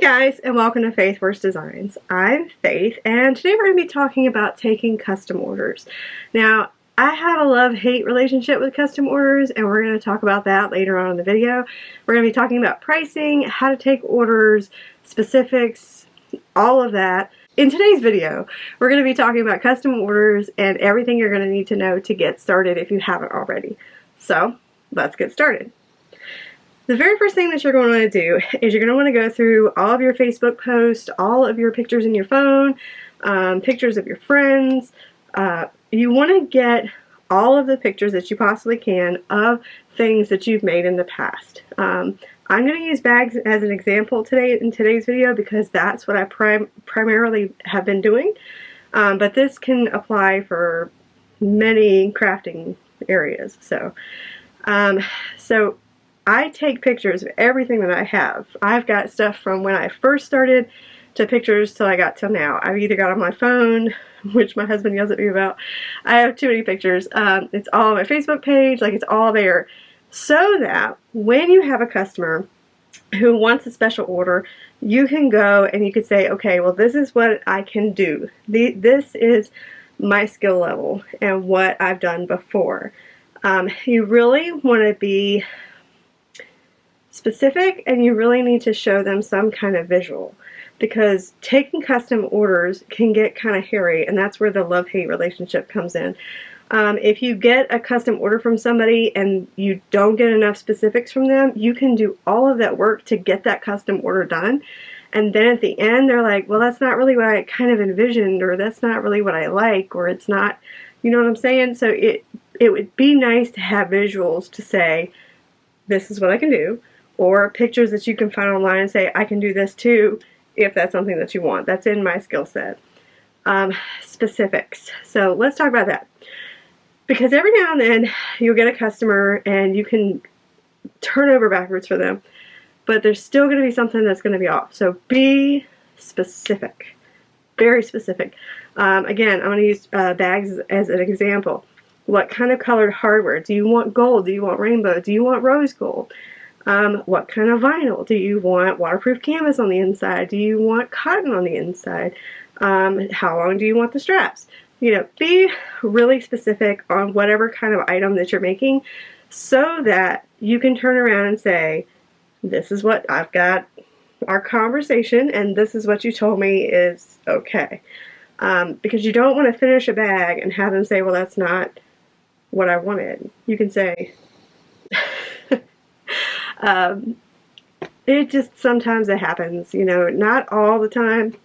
guys, and welcome to Faith Works Designs. I'm Faith, and today we're going to be talking about taking custom orders. Now, I have a love-hate relationship with custom orders, and we're going to talk about that later on in the video. We're going to be talking about pricing, how to take orders, specifics, all of that. In today's video, we're going to be talking about custom orders and everything you're going to need to know to get started if you haven't already. So, let's get started. The very first thing that you're going to want to do is you're going to want to go through all of your Facebook posts, all of your pictures in your phone, pictures of your friends. You want to get all of the pictures that you possibly can of things that you've made in the past. I'm going to use bags as an example today in today's video because that's what I primarily have been doing. But this can apply for many crafting areas. So I take pictures of everything that I have. I've got stuff from when I first started to pictures till I got till now. I've either got on my phone, which my husband yells at me about. I have too many pictures. It's all on my Facebook page, like it's all there. So that when you have a customer who wants a special order, you can go and you can say, okay, well this is what I can do. This is my skill level and what I've done before. You really want to be specific, and you really need to show them some kind of visual, because taking custom orders can get kind of hairy, and that's where the love-hate relationship comes in. If you get a custom order from somebody and you don't get enough specifics from them, you can do all of that work to get that custom order done, and then at the end they're like, well, that's not really what I kind of envisioned, or that's not really what I like, or it's not, you know what I'm saying? So it would be nice to have visuals to say, this is what I can do, or pictures that you can find online and say, I can do this too, if that's something that you want. That's in my skill set. Specifics. So let's talk about that. Because every now and then you'll get a customer and you can turn over backwards for them, but there's still going to be something that's going to be off. So be specific. Very specific. Again, I'm going to use bags as an example. What kind of colored hardware? Do you want gold? Do you want rainbow? Do you want rose gold? What kind of vinyl? Do you want waterproof canvas on the inside? Do you want cotton on the inside? How long do you want the straps? You know, be really specific on whatever kind of item that you're making so that you can turn around and say, this is what I've got, our conversation, and this is what you told me is okay. Because you don't want to finish a bag and have them say, well, that's not what I wanted. You can say, it just, sometimes it happens, you know, not all the time.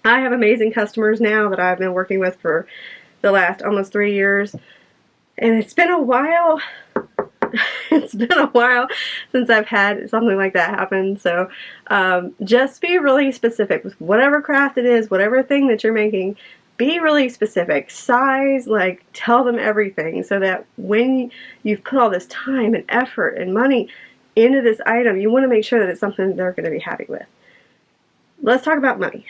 I have amazing customers now that I've been working with for the last almost 3 years, and it's been a while. It's been a while since I've had something like that happen. So just be really specific with whatever craft it is, whatever thing that you're making. Be really specific. Size, like, tell them everything so that when you've put all this time and effort and money into this item, you want to make sure that it's something they're going to be happy with. Let's talk about money.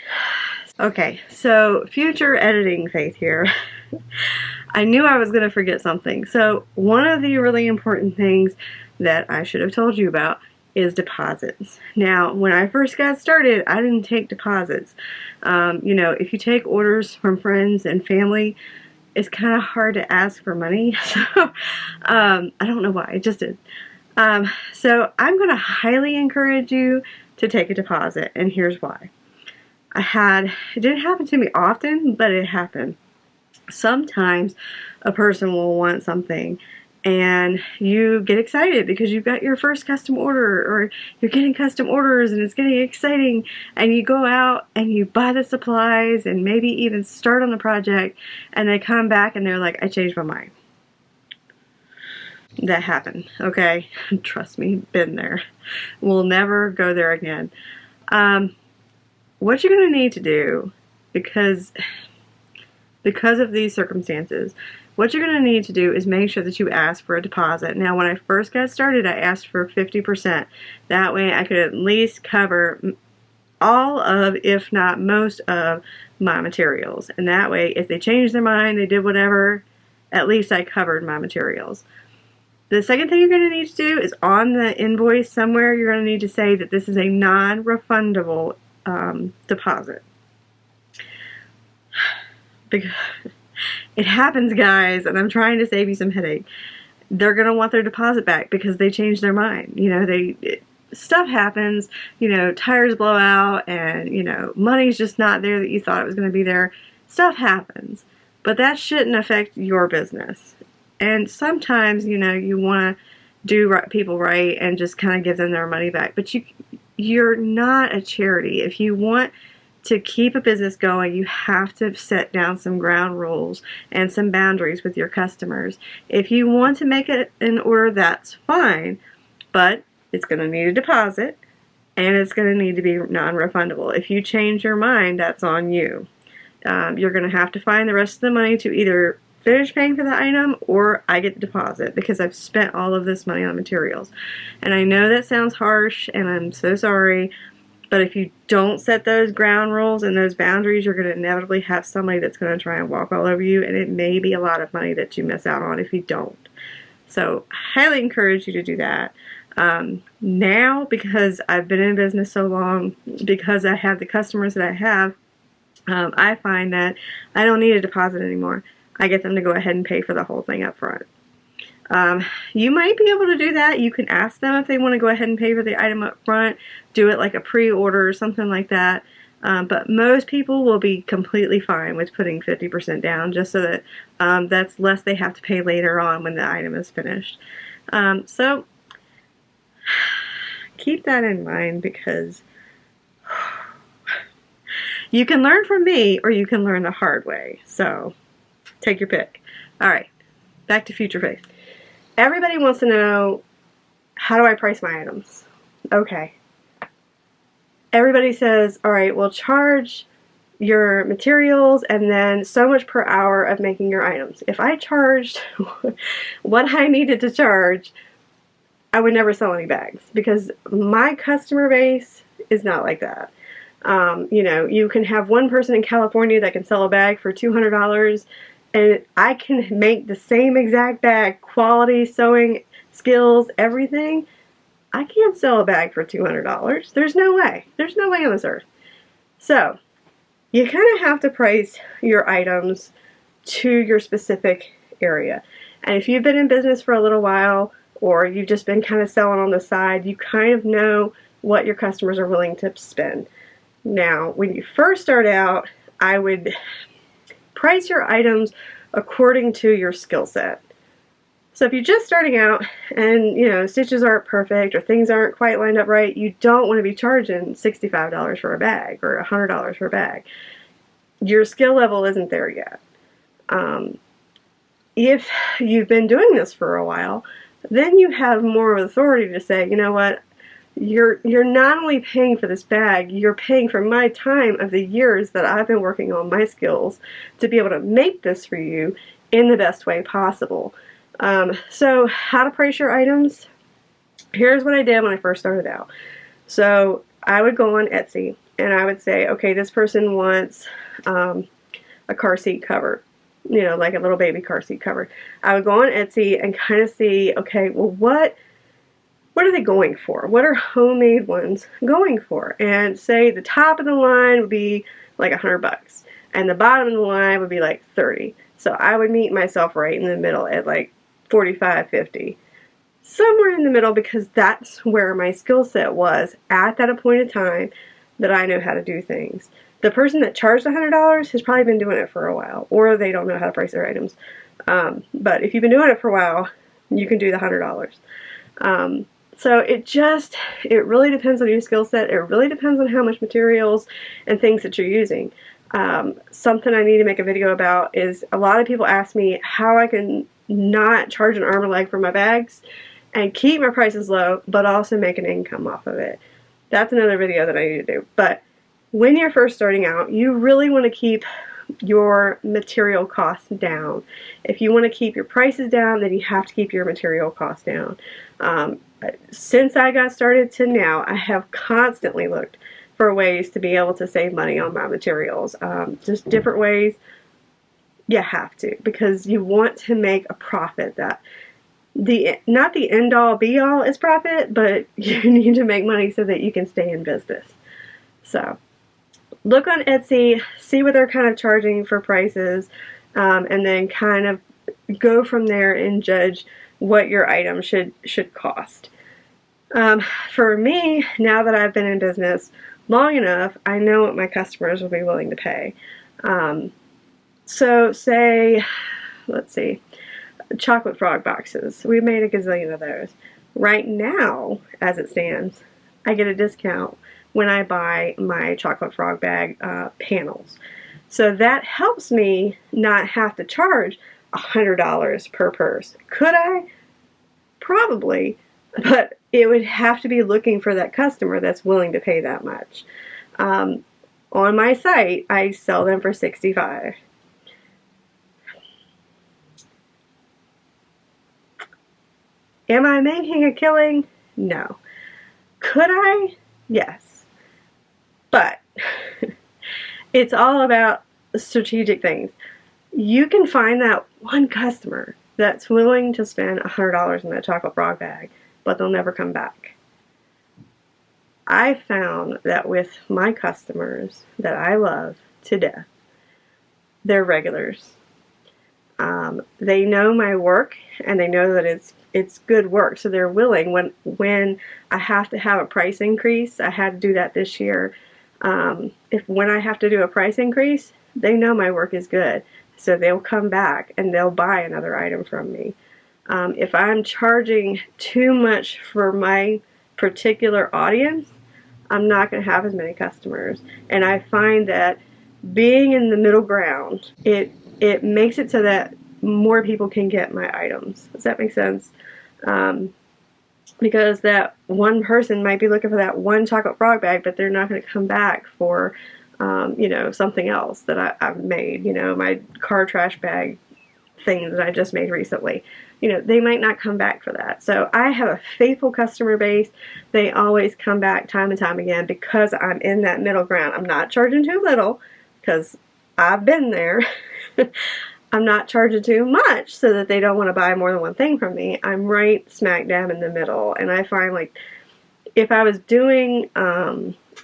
Okay, so future editing Faith here. I knew I was going to forget something. So one of the really important things that I should have told you about is deposits. Now, when I first got started, I didn't take deposits. You know, if you take orders from friends and family, it's kind of hard to ask for money. So I don't know why, it just is. So I'm going to highly encourage you to take a deposit, and here's why. It didn't happen to me often, but it happened. Sometimes a person will want something and you get excited because you've got your first custom order, or you're getting custom orders and it's getting exciting, and you go out and you buy the supplies and maybe even start on the project, and they come back and they're like, I changed my mind. That happened, okay? Trust me, been there. We'll never go there again. What you're going to need to do, because of these circumstances, what you're going to need to do is make sure that you ask for a deposit. Now, when I first got started, I asked for 50%. That way I could at least cover all of, if not most of, my materials. And that way, if they changed their mind, they did whatever, at least I covered my materials. The second thing you're going to need to do is on the invoice somewhere, you're going to need to say that this is a non-refundable deposit. Because it happens, guys, and I'm trying to save you some headache. They're going to want their deposit back because they changed their mind. You know, stuff happens, you know, tires blow out and, you know, money's just not there that you thought it was going to be there. Stuff happens, but that shouldn't affect your business. And sometimes, you know, you want to do people right and just kind of give them their money back, but you're not a charity. If you want to keep a business going, you have to set down some ground rules and some boundaries with your customers. If you want to make it in order, that's fine, but it's going to need a deposit and it's going to need to be non-refundable. If you change your mind, that's on you. You're going to have to find the rest of the money to either finish paying for the item or I get the deposit because I've spent all of this money on materials. And I know that sounds harsh and I'm so sorry, but if you don't set those ground rules and those boundaries, you're going to inevitably have somebody that's going to try and walk all over you, and it may be a lot of money that you miss out on if you don't. So I highly encourage you to do that. Now, because I've been in business so long, because I have the customers that I have, I find that I don't need a deposit anymore. I get them to go ahead and pay for the whole thing up front. You might be able to do that. You can ask them if they want to go ahead and pay for the item up front, do it like a pre-order or something like that. But most people will be completely fine with putting 50% down just so that that's less they have to pay later on when the item is finished. So keep that in mind because you can learn from me or you can learn the hard way. So take your pick. All right, back to Future Faith. Everybody wants to know, how do I price my items? Okay. Everybody says, all right, we'll charge your materials and then so much per hour of making your items. If I charged what I needed to charge, I would never sell any bags because my customer base is not like that. You know, you can have one person in California that can sell a bag for $200 and I can make the same exact bag, quality, sewing skills, everything. I can't sell a bag for $200. There's no way. There's no way on this earth. So you kind of have to price your items to your specific area. And if you've been in business for a little while or you've just been kind of selling on the side, you kind of know what your customers are willing to spend. Now, when you first start out, I would price your items according to your skill set. So if you're just starting out and, you know, stitches aren't perfect or things aren't quite lined up right, you don't want to be charging $65 for a bag or $100 for a bag. Your skill level isn't there yet. If you've been doing this for a while, then you have more authority to say, you know what, you're not only paying for this bag, you're paying for my time of the years that I've been working on my skills to be able to make this for you in the best way possible. So how to price your items? Here's what I did when I first started out. So I would go on Etsy and I would say, okay, this person wants a car seat cover, you know, like a little baby car seat cover. I would go on Etsy and kind of see, okay, well, what are they going for? What are homemade ones going for? And say the top of the line would be like $100 and the bottom of the line would be like 30. So I would meet myself right in the middle at like 45, 50. Somewhere in the middle because that's where my skill set was at that appointed time that I know how to do things. The person that charged $100 has probably been doing it for a while or they don't know how to price their items. But if you've been doing it for a while, you can do the $100. So it really depends on your skill set. It really depends on how much materials and things that you're using. Something I need to make a video about is a lot of people ask me how I can not charge an arm and leg for my bags and keep my prices low, but also make an income off of it. That's another video that I need to do. But when you're first starting out, you really want to keep your material costs down. If you want to keep your prices down, then you have to keep your material costs down. Since I got started to now, I have constantly looked for ways to be able to save money on my materials. Just different ways. You have to, because you want to make a profit. That not the end all be all is profit, but you need to make money so that you can stay in business. So look on Etsy, see what they're kind of charging for prices, and then kind of go from there and judge what your item should cost. For me, now that I've been in business long enough, I know what my customers will be willing to pay. So say, let's see, chocolate frog boxes. We made a gazillion of those. Right now, as it stands, I get a discount when I buy my chocolate frog bag panels. So that helps me not have to charge $100 per purse. Could I? Probably, but it would have to be looking for that customer that's willing to pay that much. On my site, I sell them for $65. Am I making a killing? No. Could I? Yes. But it's all about strategic things. You can find that one customer that's willing to spend $100 in that chocolate frog bag, but they'll never come back. I found that with my customers that I love to death, they're regulars. They know my work and they know that it's good work, so they're willing. When I have to have a price increase, I had to do that this year. When I have to do a price increase, they know my work is good, so they'll come back and they'll buy another item from me. If I'm charging too much for my particular audience, I'm not going to have as many customers. And I find that being in the middle ground, it makes it so that more people can get my items. Does that make sense? Because that one person might be looking for that one chocolate frog bag, but they're not going to come back for, something else that I've made. My car trash bag thing that I just made recently. They might not come back for that. So I have a faithful customer base. They always come back time and time again because I'm in that middle ground. I'm not charging too little because I've been there. I'm not charging too much so that they don't want to buy more than one thing from me. I'm right smack dab in the middle. And I find, like, if I was doing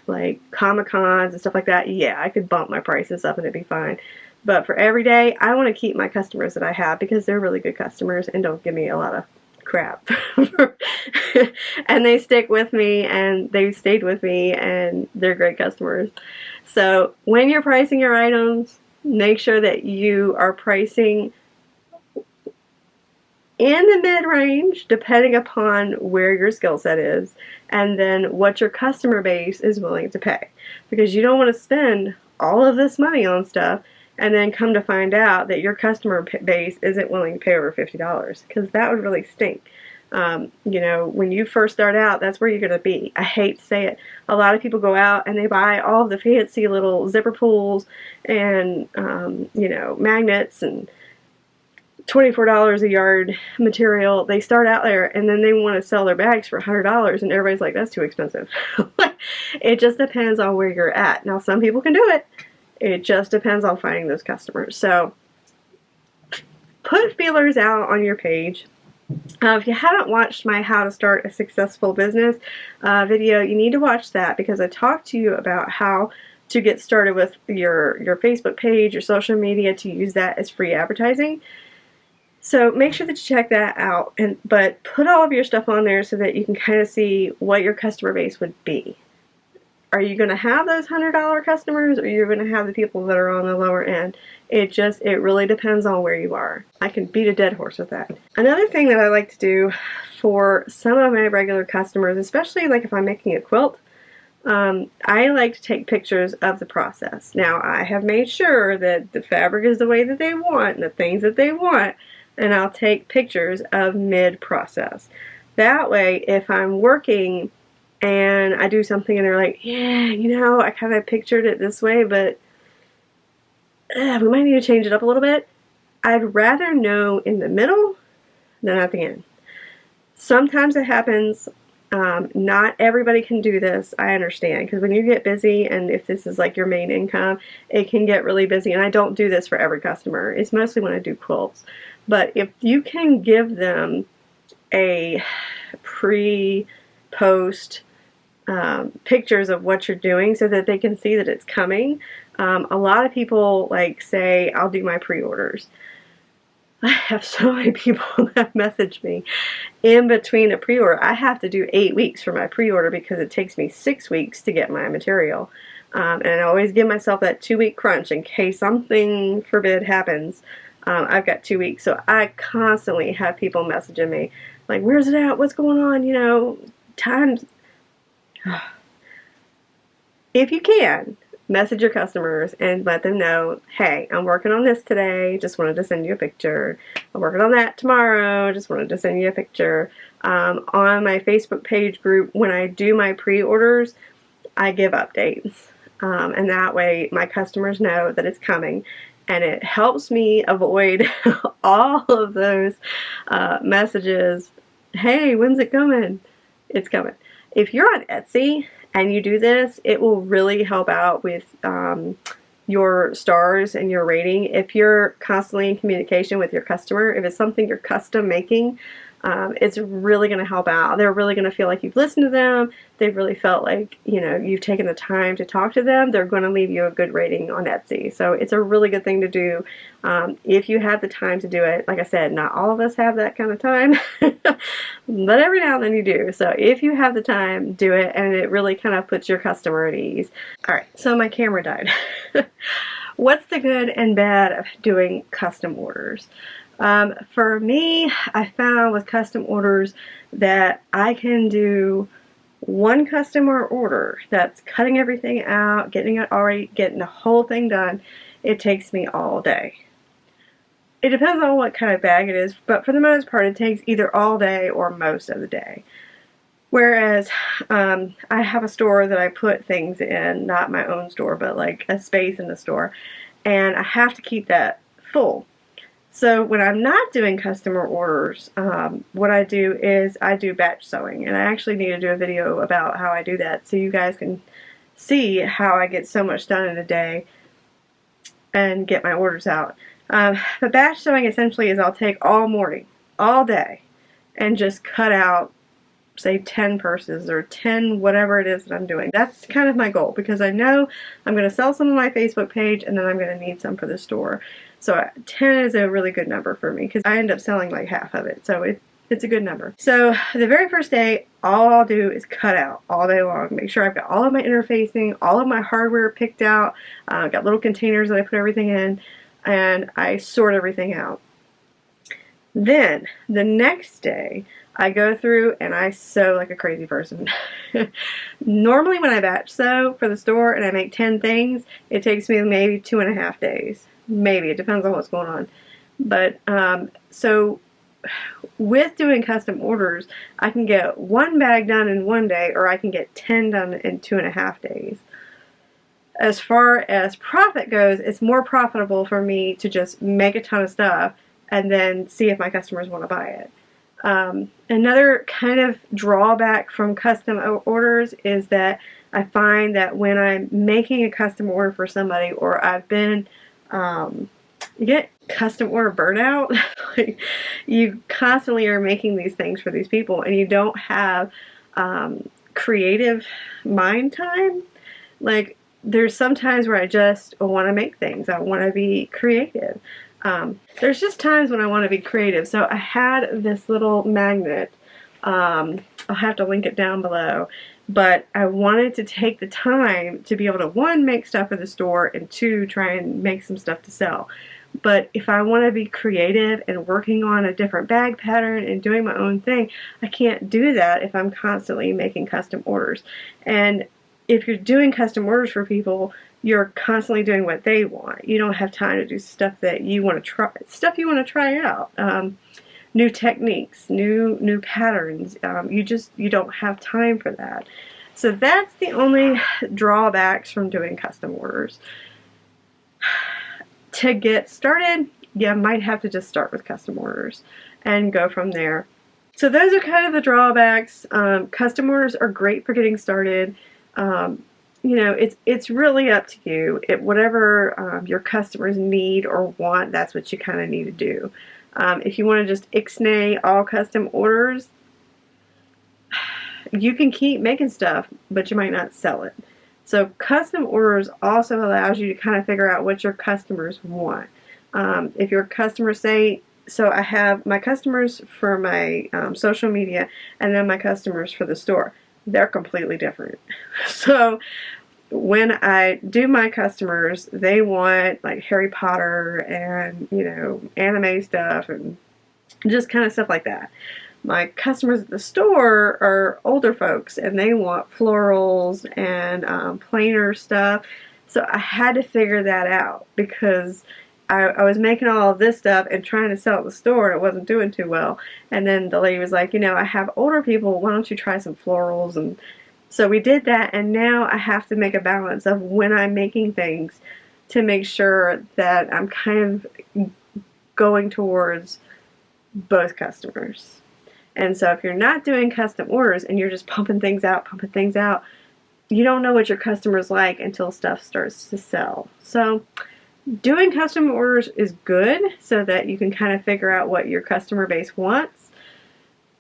like Comic-Cons and stuff like that, yeah, I could bump my prices up and it'd be fine. But for every day, I want to keep my customers that I have because they're really good customers and don't give me a lot of crap. And they stick with me and they've stayed with me and they're great customers. So when you're pricing your items, make sure that you are pricing in the mid-range, depending upon where your skill set is, and then what your customer base is willing to pay. Because you don't want to spend all of this money on stuff and then come to find out that your customer base isn't willing to pay over $50, because that would really stink. When you first start out, that's where you're going to be. I hate to say it. A lot of people go out and they buy all the fancy little zipper pulls and, magnets and $24 a yard material. They start out there and then they want to sell their bags for $100 and everybody's like, that's too expensive. It just depends on where you're at. Now, some people can do it. It just depends on finding those customers. So put feelers out on your page. If you haven't watched my How to Start a Successful Business video, you need to watch that because I talked to you about how to get started with your Facebook page, your social media, to use that as free advertising. So make sure that you check that out, but put all of your stuff on there so that you can kind of see what your customer base would be. Are you going to have those $100 customers, or you're going to have the people that are on the lower end? It really depends on where you are. I can beat a dead horse with that. Another thing that I like to do for some of my regular customers, especially like if I'm making a quilt, I like to take pictures of the process. Now, I have made sure that the fabric is the way that they want and the things that they want, and I'll take pictures of mid-process. That way, if I'm working and I do something and they're like, yeah, I kind of pictured it this way, but we might need to change it up a little bit. I'd rather know in the middle than at the end. Sometimes it happens. Not everybody can do this. I understand, because when you get busy and if this is like your main income, it can get really busy. And I don't do this for every customer. It's mostly when I do quilts. But if you can give them a pre-post pictures of what you're doing so that they can see that it's coming. A lot of people like say, I'll do my pre-orders. I have so many people that message me in between a pre-order. I have to do 8 weeks for my pre-order because it takes me 6 weeks to get my material. And I always give myself that 2-week crunch in case something forbid happens. I've got 2 weeks. So I constantly have people messaging me like, where's it at? What's going on? You know, times. If you can, message your customers and let them know, hey, I'm working on this today, just wanted to send you a picture. I'm working on that tomorrow, just wanted to send you a picture. On my Facebook page group, when I do my pre-orders, I give updates. And that way my customers know that it's coming. And it helps me avoid all of those messages. Hey, when's it coming? It's coming. If you're on Etsy and you do this, it will really help out with your stars and your rating. If you're constantly in communication with your customer, if it's something you're custom making, it's really going to help out. They're really going to feel like you've listened to them. They've really felt like, you know, you've taken the time to talk to them. They're going to leave you a good rating on Etsy. So it's a really good thing to do if you have the time to do it. Like I said, not all of us have that kind of time, but every now and then you do. So if you have the time, do it, and it really kind of puts your customer at ease. All right, so my camera died. What's the good and bad of doing custom orders? For me, I found with custom orders that I can do one customer order that's cutting everything out, getting the whole thing done. It takes me all day. It depends on what kind of bag it is, but for the most part, it takes either all day or most of the day. Whereas I have a store that I put things in, not my own store, but like a space in the store, and I have to keep that full. So when I'm not doing customer orders, what I do is I do batch sewing, and I actually need to do a video about how I do that so you guys can see how I get so much done in a day and get my orders out. But batch sewing essentially is I'll take all morning, all day, and just cut out, say, 10 purses or 10 whatever it is that I'm doing. That's kind of my goal because I know I'm going to sell some on my Facebook page and then I'm going to need some for the store. So 10 is a really good number for me because I end up selling like half of it. So it's a good number. So the very first day, all I'll do is cut out all day long. Make sure I've got all of my interfacing, all of my hardware picked out. I've got little containers that I put everything in, and I sort everything out. Then the next day, I go through and I sew like a crazy person. Normally when I batch sew for the store and I make 10 things, it takes me maybe 2.5 days. Maybe, it depends on what's going on. But so with doing custom orders, I can get one bag done in 1 day, or I can get 10 done in 2.5 days. As far as profit goes, it's more profitable for me to just make a ton of stuff and then see if my customers want to buy it. Another kind of drawback from custom orders is that I find that when I'm making a custom order for somebody, or I've been, you get custom order burnout. Like, you constantly are making these things for these people and you don't have creative mind time. Like, there's some times where I just want to make things. I want to be creative. There's just times when I want to be creative. So I had this little magnet. I'll have to link it down below. But I wanted to take the time to be able to, one, make stuff for the store, and two, try and make some stuff to sell. But if I want to be creative and working on a different bag pattern and doing my own thing, I can't do that if I'm constantly making custom orders. And if you're doing custom orders for people, you're constantly doing what they want. You don't have time to do stuff that you want to try out. New techniques, new patterns. You don't have time for that. So that's the only drawbacks from doing custom orders. To get started, you might have to just start with custom orders and go from there. So those are kind of the drawbacks. Custom orders are great for getting started. You know, it's really up to you. Whatever your customers need or want, that's what you kind of need to do. If you want to just ixnay all custom orders, you can keep making stuff, but you might not sell it. So custom orders also allows you to kind of figure out what your customers want. If your customers say, so I have my customers for my social media and then my customers for the store. They're completely different. So when I do my customers, they want like Harry Potter and, you know, anime stuff and just kind of stuff like that. My customers at the store are older folks and they want florals and plainer stuff. So I had to figure that out because I was making all of this stuff and trying to sell at the store and it wasn't doing too well. And then the lady was like, you know, I have older people, why don't you try some florals? And so we did that, and now I have to make a balance of when I'm making things to make sure that I'm kind of going towards both customers. And so if you're not doing custom orders and you're just pumping things out, you don't know what your customers like until stuff starts to sell. So doing custom orders is good so that you can kind of figure out what your customer base wants,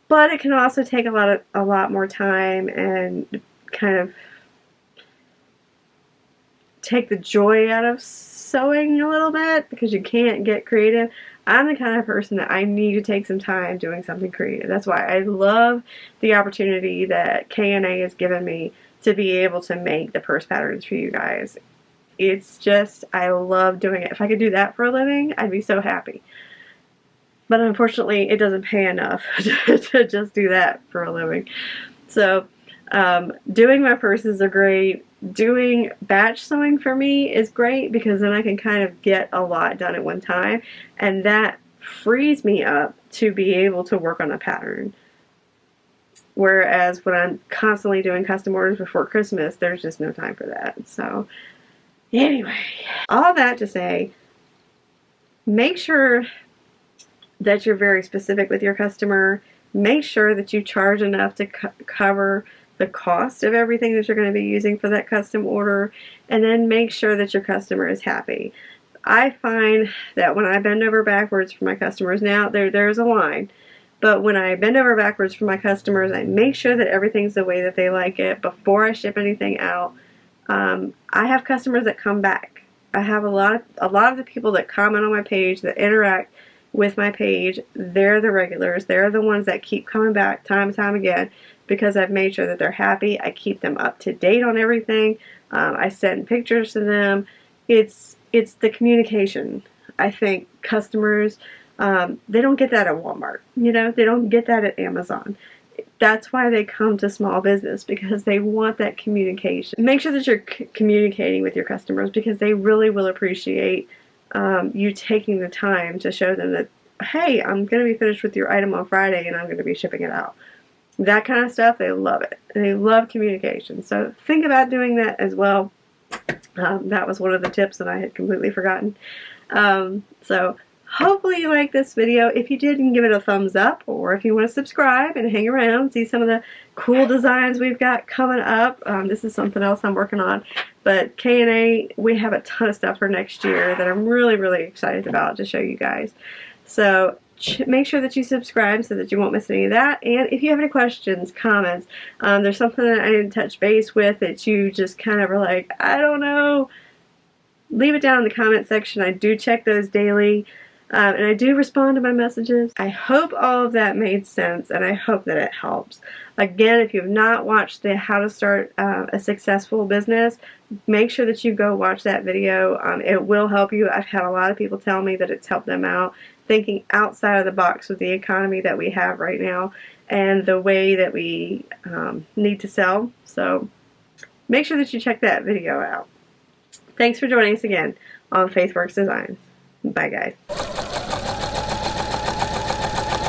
but it can also take a lot more time and kind of take the joy out of sewing a little bit because you can't get creative. I'm the kind of person that I need to take some time doing something creative. That's why I love the opportunity that K&A has given me to be able to make the purse patterns for you guys. It's just, I love doing it. If I could do that for a living, I'd be so happy. But unfortunately, it doesn't pay enough to just do that for a living. So, doing my purses are great. Doing batch sewing for me is great because then I can kind of get a lot done at one time. And that frees me up to be able to work on a pattern. Whereas when I'm constantly doing custom orders before Christmas, there's just no time for that. So, anyway, all that to say, make sure that you're very specific with your customer. Make sure that you charge enough to cover the cost of everything that you're going to be using for that custom order, and then make sure that your customer is happy. I find that when I bend over backwards for my customers, now there's a line, but when I bend over backwards for my customers, I make sure that everything's the way that they like it before I ship anything out. I have customers that come back. I have a lot of the people that comment on my page, that interact with my page, they're the regulars. They're the ones that keep coming back time and time again because I've made sure that they're happy. I keep them up to date on everything. I send pictures to them. It's the communication. I think customers, they don't get that at Walmart. You know, they don't get that at Amazon. That's why they come to small business, because they want that communication. Make sure that you're communicating with your customers because they really will appreciate you taking the time to show them that, hey, I'm going to be finished with your item on Friday and I'm going to be shipping it out. That kind of stuff, they love it. And they love communication. So think about doing that as well. That was one of the tips that I had completely forgotten. So hopefully you like this video. If you did, you can give it a thumbs up, or if you want to subscribe and hang around, see some of the cool designs we've got coming up. This is something else I'm working on. But K&A, we have a ton of stuff for next year that I'm really, really excited about to show you guys. So make sure that you subscribe so that you won't miss any of that. And if you have any questions, comments, there's something that I didn't touch base with that you just kind of are like, I don't know, leave it down in the comment section. I do check those daily. And I do respond to my messages. I hope all of that made sense, and I hope that it helps. Again, if you have not watched the How to Start a Successful Business, make sure that you go watch that video. It will help you. I've had a lot of people tell me that it's helped them out, thinking outside of the box with the economy that we have right now and the way that we need to sell. So make sure that you check that video out. Thanks for joining us again on Faith Works Designs. Bye, guys.